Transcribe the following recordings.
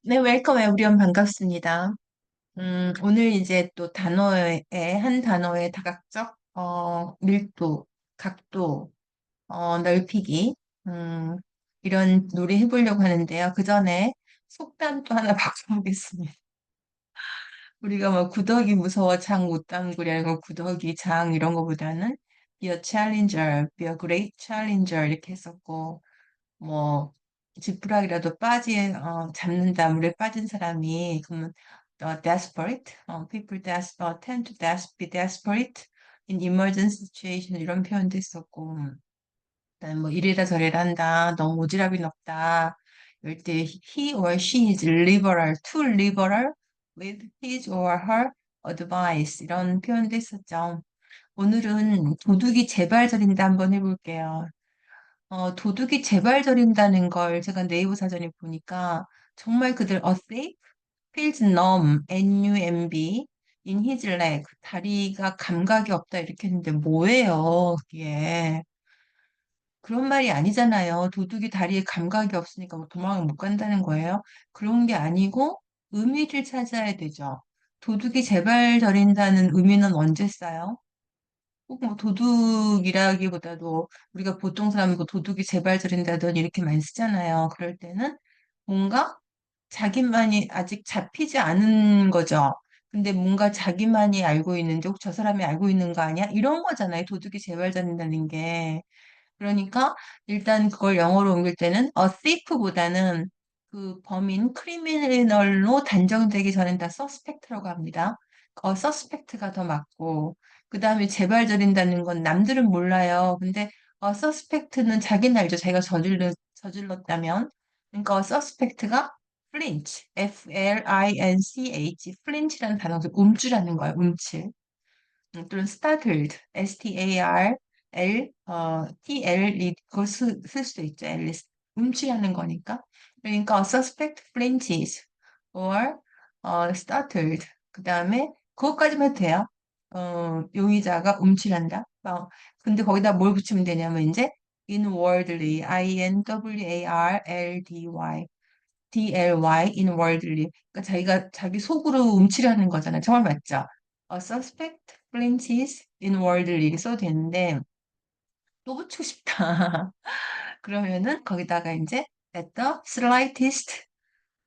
네, 웰컴 에브리온 반갑습니다. 오늘 이제 또 한 단어의 다각적, 밀도, 각도, 넓히기, 음, 이런 놀이 해보려고 하는데요. 그 전에 속담 또 하나 바꿔보겠습니다. 우리가 뭐 구더기 무서워 장 못 담그려는 거 구더기 장 이런 거보다는 be a challenger, be a great challenger 이렇게 했었고, 뭐 지푸라기라도 잡는다 물에 빠진 사람이 그러면 desperate, tend to be desperate in emergency situation 이런 표현도 있었고, 그다음에 뭐 이래라 저래라 한다, 너무 오지랖이 넓다. 이럴 때 he or she is liberal, too liberal with his or her advice 이런 표현도 있었죠. 오늘은 도둑이 제발 저린다 한번 해볼게요. 도둑이 재발 저린다는 걸 제가 네이버 사전에 보니까 정말 그들 a thief feels numb, numb in his leg. 다리가 감각이 없다 이렇게 했는데 뭐예요, 그게. 그런 말이 아니잖아요. 도둑이 다리에 감각이 없으니까 뭐 도망을 못 간다는 거예요. 그런 게 아니고 의미를 찾아야 되죠. 도둑이 재발 저린다는 의미는 언제 써요? 꼭 뭐 도둑이라기보다도 우리가 보통 사람 뭐 도둑이 재발 저린다더니 이렇게 많이 쓰잖아요. 그럴 때는 뭔가 자기만이 아직 잡히지 않은 거죠. 근데 뭔가 자기만이 알고 있는데 혹 저 사람이 알고 있는 거 아니야? 이런 거잖아요. 도둑이 재발 저린다는 게. 그러니까 일단 그걸 영어로 옮길 때는 a thief보다는 그 범인 크리미널로 단정되기 전엔 다 suspect라고 합니다. suspect가 더 맞고 그 다음에 재발 저린다는 건 남들은 몰라요. 근데 suspect는 자기는 알죠. 자기가 저질렀다면. 그러니까 suspect가 flinch, flinch, flinch라는 단어도 움찔하는 거예요. 움찔. 또는 startled, STARL, 그걸 쓸 수도 있죠. 앨리스. 움찔하는 거니까. 그러니까 suspect flinches or startled. 그 다음에 그것까지만 해도 돼요. 용의자가 움찔한다. 근데 거기다 뭘 붙이면 되냐면 이제 inwardly, inwarldy, inwardly. 그러니까 자기가 자기 속으로 움츠려는 거잖아요. 정말 맞죠? A suspect flinches inwardly 써도 되는데 또 붙이고 싶다. 그러면은 거기다가 이제 at the slightest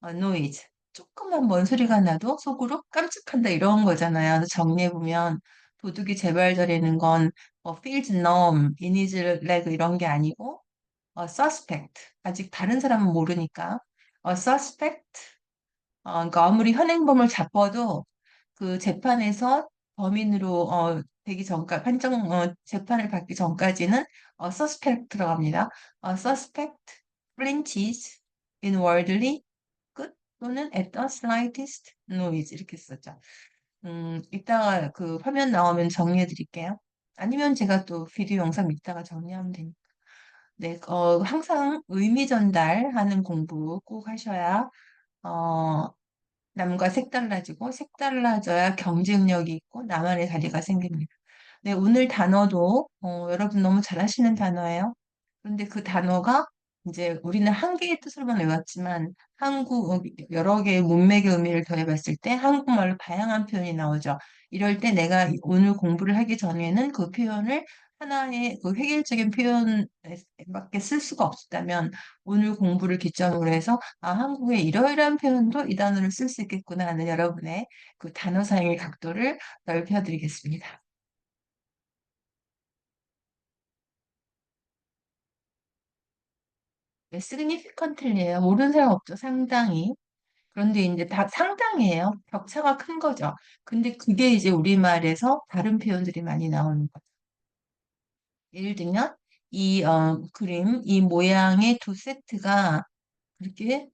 noise. 조금만 먼 소리가 나도 속으로 깜찍한다 이런 거잖아요. 그래서 정리해보면 도둑이 재발절하는 건 feels numb, in his leg 이런 게 아니고 suspect. 아직 다른 사람은 모르니까 suspect. 그러니까 아무리 현행범을 잡아도 그 재판에서 범인으로 되기 전까 재판을 받기 전까지는 suspect라고 합니다. suspect flinches inwardly 끝 또는 at the slightest noise 이렇게 쓰죠. 이따가 그 화면 나오면 정리해 드릴게요. 아니면 제가 또 비디오 영상 이따가 정리하면 되니까. 네, 항상 의미 전달하는 공부 꼭 하셔야 어, 남과 색달라지고 색달라져야 경쟁력이 있고 나만의 자리가 생깁니다. 네, 오늘 단어도 여러분 너무 잘하시는 단어예요. 그런데 그 단어가 이제 우리는 한 개의 뜻으로만 외웠지만 여러 개의 문맥의 의미를 더해봤을 때 한국말로 다양한 표현이 나오죠. 이럴 때 내가 오늘 공부를 하기 전에는 그 표현을 하나의 그 획일적인 표현밖에 쓸 수가 없었다면 오늘 공부를 기점으로 해서 한국의 이러이러한 표현도 이 단어를 쓸 수 있겠구나 하는 여러분의 그 단어 사용의 각도를 넓혀드리겠습니다. 네, significantly예요. 모르는 사람 없죠. 상당히. 그런데 이제 다 상당해요. 격차가 큰 거죠. 근데 그게 이제 우리말에서 다른 표현들이 많이 나오는 거죠. 예를 들면 이 모양의 두 세트가 그렇게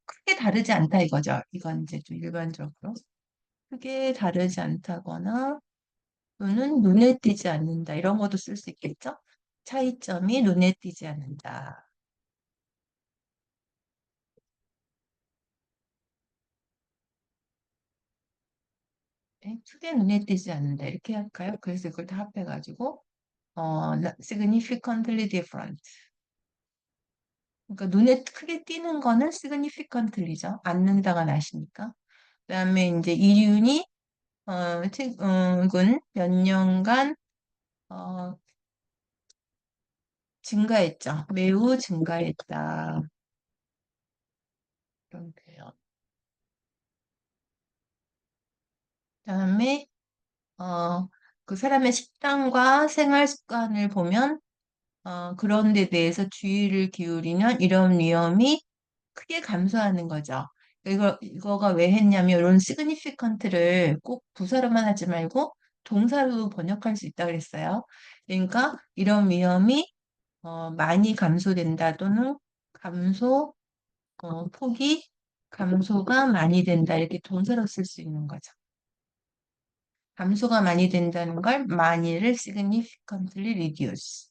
크게 다르지 않다 이거죠. 이건 이제 좀 일반적으로 크게 다르지 않다거나 또는 눈에 띄지 않는다 이런 것도 쓸 수 있겠죠. 차이점이 눈에 띄지 않는다. 크게 눈에 띄지 않는다. 이렇게 할까요? 그래서 이걸 다 합해가지고, significantly different. 그러니까 눈에 크게 띄는 거는 significantly죠. 앉는다가 나시니까. 그다음에 이제 이윤이 근 몇 년간 어, 증가했죠. 매우 증가했다. 그런 표현. 그다음에 그 사람의 식단과 생활 습관을 보면 그런 데 대해서 주의를 기울이면 이런 위험이 크게 감소하는 거죠. 이거가 왜 했냐면 이런 significant를 꼭 부사로만 하지 말고 동사로 번역할 수 있다 그랬어요. 그러니까 이런 위험이 많이 감소된다 또는 감소 폭이 감소가 많이 된다 이렇게 동사로 쓸 수 있는 거죠. 감소가 많이 된다는 걸 많이를 significantly reduce.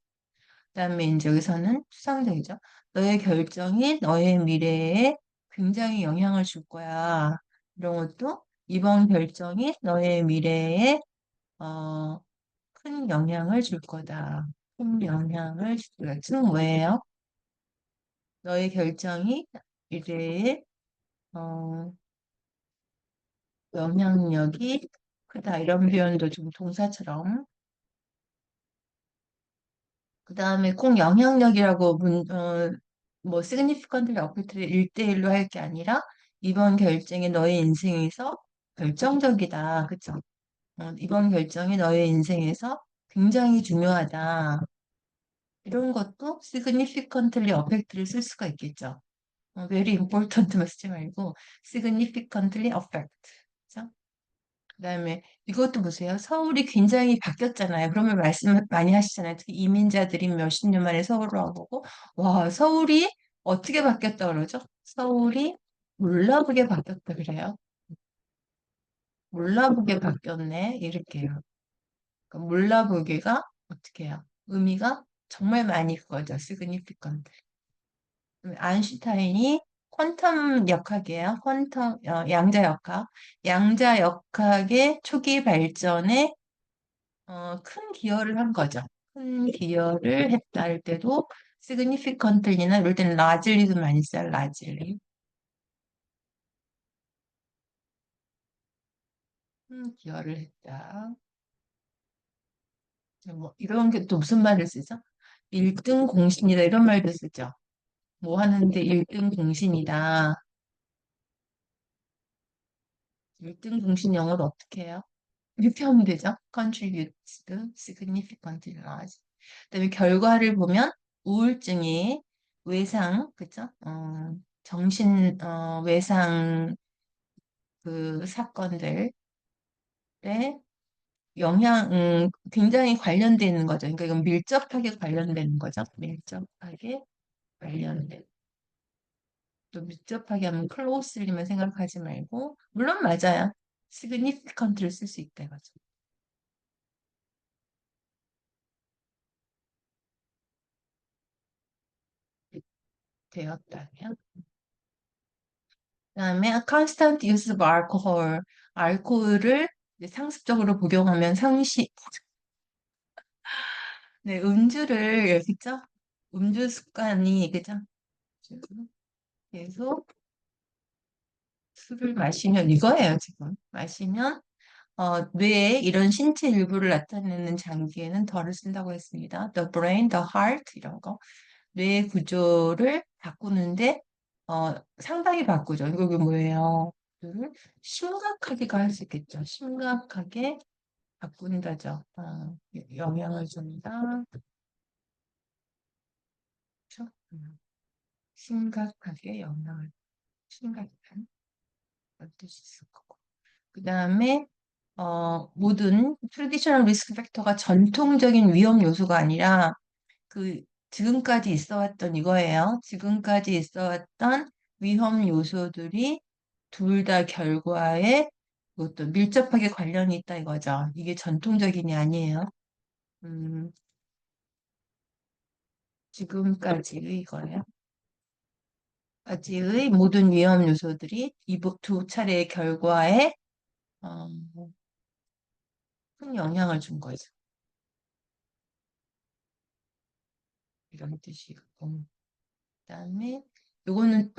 그다음에 이제 여기서는 추상적이죠. 너의 결정이 너의 미래에 굉장히 영향을 줄 거야. 이런 것도 이번 결정이 너의 미래에 어, 큰 영향을 줄 거다. 큰 영향을 줄 거다. 지금 뭐예요? 너의 결정이 미래에 어, 영향력이 크다. 이런 표현도 좀 동사처럼 그 다음에 꼭 영향력이라고 뭐 significantly affect를 1대1로 할 게 아니라 이번 결정이 너의 인생에서 결정적이다. 그쵸? 이번 결정이 너의 인생에서 굉장히 중요하다. 이런 것도 significantly affect를 쓸 수가 있겠죠. very important만 쓰지 말고 significantly affect. 그죠? 그다음에 이것도 보세요. 서울이 굉장히 바뀌었잖아요. 그러면 말씀 많이 하시잖아요. 특히 이민자들이 몇십 년 만에 서울로 와보고 와, 서울이 어떻게 바뀌었다 그러죠? 서울이 몰라보게 바뀌었다 그래요. 몰라보게 바뀌었네. 이렇게 해요. 그러니까 몰라보게가 어떻게 해요? 의미가 정말 많이 그거죠. significant. 아인슈타인이 퀀텀 역학이에요. 양자 역학. 양자 역학의 초기 발전에 큰 기여를 한 거죠. 큰 기여를 했다 할 때도 significantly나 이럴 때는 largely도 많이 써요. largely. 큰 기여를 했다. 뭐 이런 게 또 무슨 말을 쓰죠? 1등 공신이다 이런 말도 쓰죠. 뭐 하는데 1등 공신이다. 1등 공신 영어로 어떻게 해요? 이렇게 하면 되죠. contribute significantly large. 그다음에 결과를 보면 우울증이 외상, 그죠? 정신 외상 그 사건들에 굉장히 관련돼 있는 거죠. 그러니까 이건 밀접하게 관련되는 거죠. 밀접하게 관련된. 또 밀접하게 하면 closelly만 생각하지 말고 물론 맞아요. significant를 쓸 수 있다 이거죠. 되었다면. 그다음에 constant use of alcohol. 알코올을 이제 상습적으로 복용하면 네, 음주를, 그죠? 음주 습관이, 그죠? 계속 술을 마시면, 이거예요, 지금. 마시면, 뇌에 이런 신체 일부를 나타내는 장기에는 덜을 쓴다고 했습니다. The brain, the heart, 이런 거. 뇌 구조를 바꾸는데, 상당히 바꾸죠. 이게 뭐예요? 를 심각하게가 할 수 있겠죠. 심각하게 바꾼다죠. 영향을 준다. 그렇죠? 심각하게 심각한 그런 뜻이 있을 거고. 그 다음에 모든 트레디셔널 리스크 팩터가 전통적인 위험 요소가 아니라 그 지금까지 있어 왔던 이거예요. 지금까지 있어 왔던 위험 요소들이 둘 다 결과에 그것도 밀접하게 관련이 있다 이거죠. 이게 전통적인이 아니에요. 음, 지금까지의 이거예요. 까지의 모든 위험 요소들이 이 두 차례의 결과에 어, 큰 영향을 준 거죠. 이런 뜻이고. 그다음에 요거는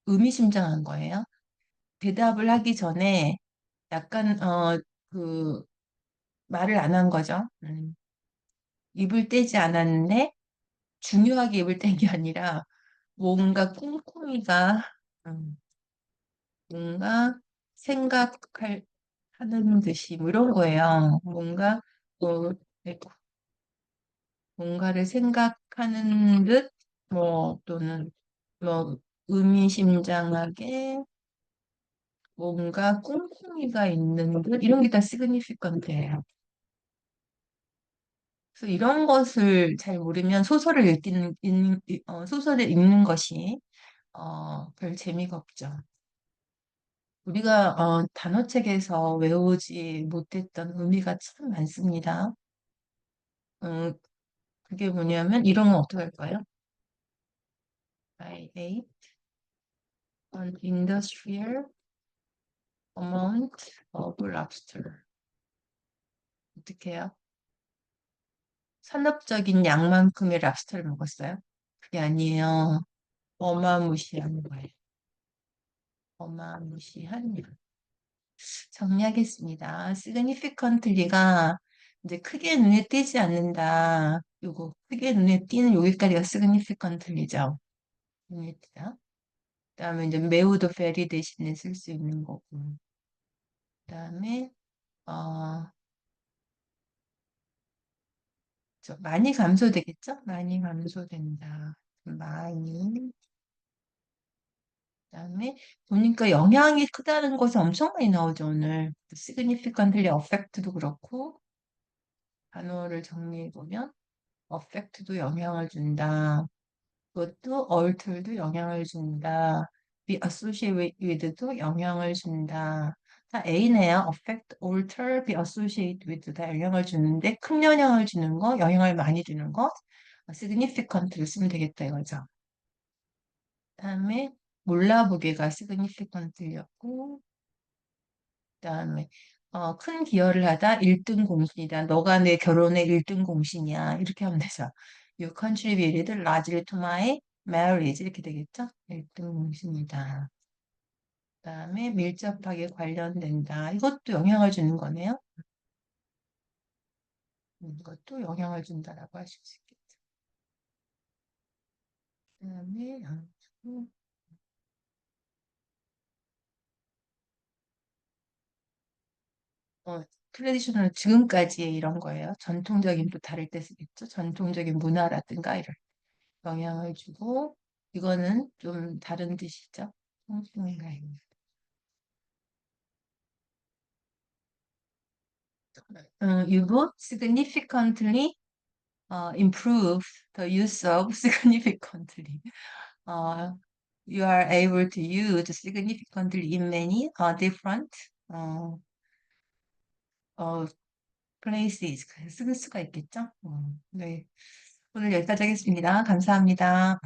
의미심장한 거예요. 대답을 하기 전에 약간 그 말을 안 한 거죠. 입을 떼지 않았는데 중요하게 입을 뗀 게 아니라 뭔가 꼼꼼히가 음, 뭔가 생각할 하는 듯이 뭐 이런 거예요. 뭐 네, 뭔가를 생각하는 듯 뭐 또는 뭐 의미심장하게 뭔가 꼼꼼히가 있는 듯 이런 게 다 시그니피컨트예요. 그래서 이런 것을 잘 모르면 소설을 읽는 것이 별 재미가 없죠. 우리가 단어책에서 외우지 못했던 의미가 참 많습니다. 어, 그게 뭐냐면 이런 건 어떻게 할까요? I ate an industrial amount of lobster. 어떻게 해요? 산업적인 양만큼의 랍스터를 먹었어요? 그게 아니에요. 어마무시한 거예요. 어마무시한 양. 정리하겠습니다. significantly가 이제 크게 눈에 띄지 않는다. 요거 크게 눈에 띄는 여기까지가 significantly죠. 눈에 띄다. 그다음에 이제 매우도 very 대신에 쓸 수 있는 거고. 그다음에 어, 많이 감소되겠죠? 많이 감소된다. 많이. 그다음에 보니까 영향이 크다는 것이 엄청 많이 나오죠, 오늘. significantly affect도 그렇고 단어를 정리해 보면 affect도 영향을 준다. 그것도 alter도 영향을 준다. be associated with도 영향을 준다. 다 A네요. affect, alter, be associated with 다 영향을 주는데 큰 영향을 주는 거, 영향을 많이 주는 것, significant를 쓰면 되겠다 이거죠. 그다음에 몰라보게가 significant였고 그다음에 큰 기여를 하다 1등 공신이다. 너가 내 결혼의 1등 공신이야. 이렇게 하면 되죠. You contributed largely to my marriage. 이렇게 되겠죠? 1등 공신이다. 그다음에 밀접하게 관련된다. 이것도 영향을 주는 거네요. 이것도 영향을 준다라고 하실 수 있겠죠. 그다음에 트레디셔널 지금까지의 이런 거예요. 전통적인 또 다를 때 쓰겠죠. 전통적인 문화라든가 이런 영향을 주고 이거는 좀 다른 뜻이죠. 성숙인가요? You both significantly improve the use of significantly. Uh, you are able to use significantly in many different uh, uh, places. 쓸 수가 있겠죠? 네. 오늘 여기까지 하겠습니다. 감사합니다.